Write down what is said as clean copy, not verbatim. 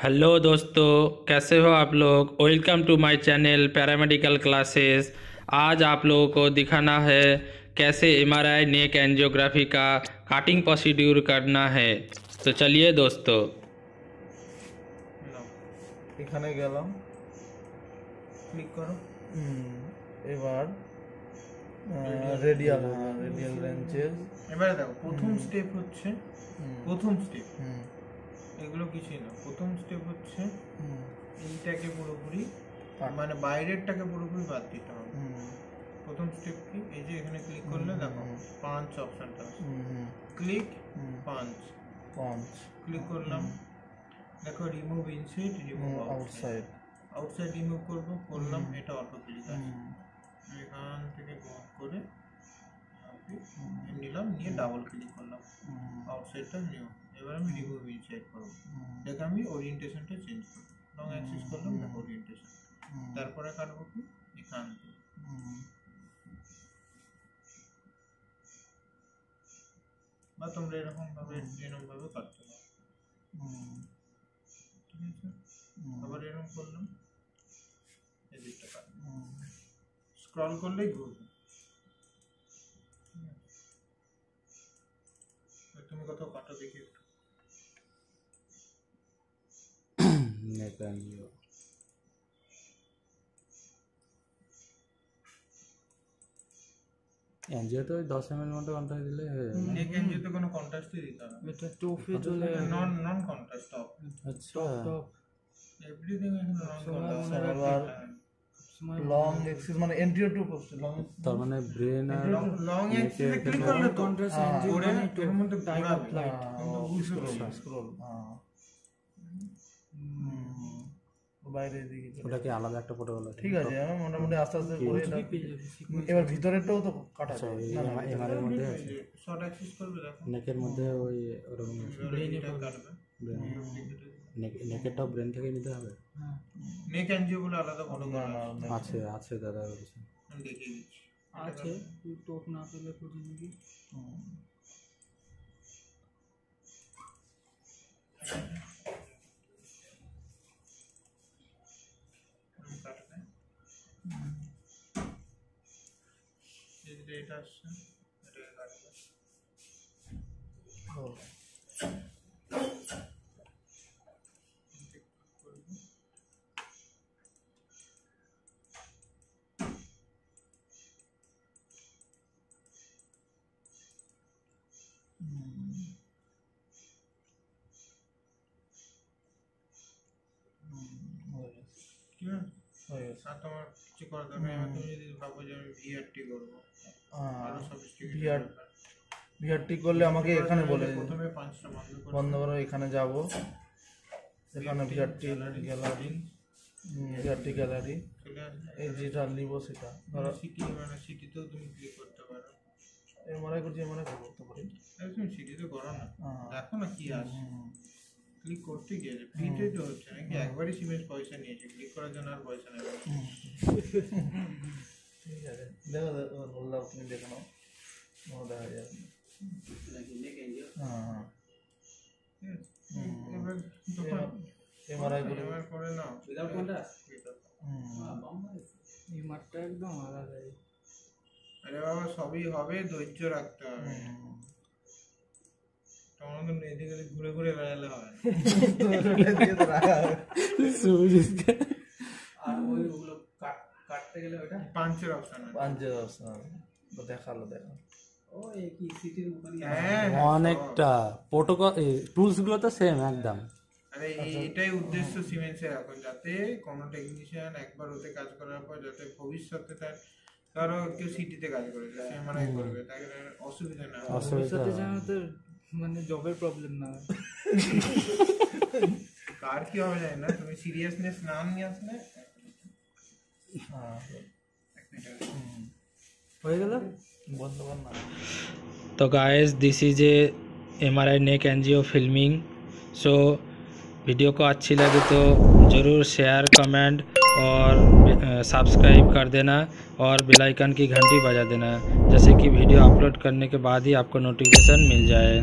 Hello दोस्तों, कैसे हो आप लोग। Welcome to my channel paramedical classes. आज आप लोगों को दिखाना है कैसे एमआरआई नेक एंजियोग्राफी का काटिंग प्रोसीड्यूर करना है। तो चलिए दोस्तों। এখানে গেলাম, ক্লিক করো। এবার রেডিয়াল রেঞ্চেস। এবারে দেখো প্রথম স্টেপ হচ্ছে এগুলো কিছুই না। প্রথম স্টেপ হচ্ছে এইটাকে পুরোপুরি মানে বাইরেরটাকে পুরোপুরি বাদ দিতে হবে। প্রথম স্টেপ কি, এই যে এখানে ক্লিক করলে দেখো পাঞ্চ অপশনটা আছে, ক্লিক পাঞ্চ ক্লিক করলাম, দেখো remove inside remove outside remove করলাম। এটা অটো ক্লিক আছে, এখান থেকে গ্রুপ করে নিলাম, নিয়ে ডাবল ক্লিক করলাম, আউটসাইডটা নিউ। এবার আমি রিমুভ ইনসাইড করবো, দেখো আমি ওরিয়েন্টেশনটা চেঞ্জ করবো, লং অ্যাক্সিস করলাম, দেখো ওরিয়েন্টেশন। তারপরে কাটবো কি এখান থেকে, বা তোমরা এরকম ভাবে কাটতে পারো, ঠিক আছে। আবার এরকম করলাম, এদিকটা কাটবো, স্ক্রল করলেই ঘুরবে। তুমি কোথাও কাটো দেখি একটু। এনজিও তো 10 ml মতো কন্ট্রাস্ট দিলে হয়ে যাবে। নেক এনজিওতে কোনো কন্ট্রাস্টই দিতে হবে না, এটা টফি চলে নন কন্ট্রাস্ট টপ। আচ্ছা, এভরিথিং এখানে নন কন্ট্রাস্ট। আবার লং এক্সিস মানে এন্টিরিয়র টু পোস্ট লং, তার মানে ব্রেন আর লং এক্সিসে ক্লিক করলে কন্ট্রাস্ট এনজিও এর মধ্যে ঘোরাবে, স্ক্রল বাইরে দিকে ওটা কি আলাদা একটা প্রোটোকল আছে? ঠিক আছে, আমি মোটামুটি আস্তে আস্তে করে এবার ভিতরেরটাও তো কাটা আচ্ছা, যায়। এমআর এর মধ্যে আছে, শর্ট অ্যাক্সিস করবে, দেখো নেকের মধ্যে ওই ওরকম ব্রেইনে কাটবে। নেকেরটাও ব্রেন থেকে নিতে হবে। নেক এনজিও বলে আলাদা কোনো আছে আছে দাদা বলছে, আমি দেখিয়ে দিচ্ছি। আছে টোপ না পেলে খুঁজে নিবি। কাটবে, এটা আসছে, এটা কাটবে। আর তোমার কিছু করা দরকার নেই। তুমি যদি ভাবো যে আমি ভিআরটি করবো, আরো সফিস্টিকেটেড ভিআরটি করলে আমাকে এখানে বলে প্রথমে পাঁচটা বন্ধ করো, এখানে যাব, এখানে ভিআরটি গ্যালারি চলে আসবে। এই যেটা নিব সেটা ধরো সিটি মানে সিটিতেও তুমি ক্লিক করতে পারো। এমআরআই করছি, এমআরআই করতে পারি। তুমি সিটিতে করো না, দেখো না কি আসে। ক্লিক করতে গিয়েছে ফ্রিতে তো হচ্ছে নাকি, একবারই সিমেন্স পয়সা নিয়েছে, ক্লিক করার জন্য আর পয়সা নেবে। ঠিক আছে, দেখো বললাম, তুমি দেখো নাও, দেখা যাবে। এবার এমআরআই করে নাও। এই মাঠটা একদম আলাদা। আরে বাবা সবই হবে, ধৈর্য রাখতে হবে। তোমার মতন এদিকে ঘুরে ঘুরে বেড়ালে হয় না। আর ওইগুলো কাটতে গেলে ওটা পাঞ্চের অপশন দেখালো। ও এই কি সিটির উপরে অনেকটা প্রোটোকল টুলস গুলো তো সেম একদম। আরে এটাই উদ্দেশ্য সিমেন্সের এখন, যাতে কোনো টেকনিশিয়ান একবার ওতে কাজ করার পর যাতে ভবিষ্যতে তার ধরো কেউ সিটিতে কাজ করে মানে করবে, তাকে অসুবিধা না হয়। ভবিষ্যতে যেন তোর মানে জবের প্রবলেম না হয়। কার কি হবে জানি না, তুমি সিরিয়াসনেস না নিয়ে আসলে হয়ে গেল বন্ধ কর না। तो guys this is a MRI neck angio filming. So video को अच्छी लगे तो ज़रूर शेयर कमेंट और सब्सक्राइब कर देना और बेल आइकन की घंटी बजा देना, जैसे कि वीडियो अपलोड करने के बाद ही आपको नोटिफिकेशन मिल जाए।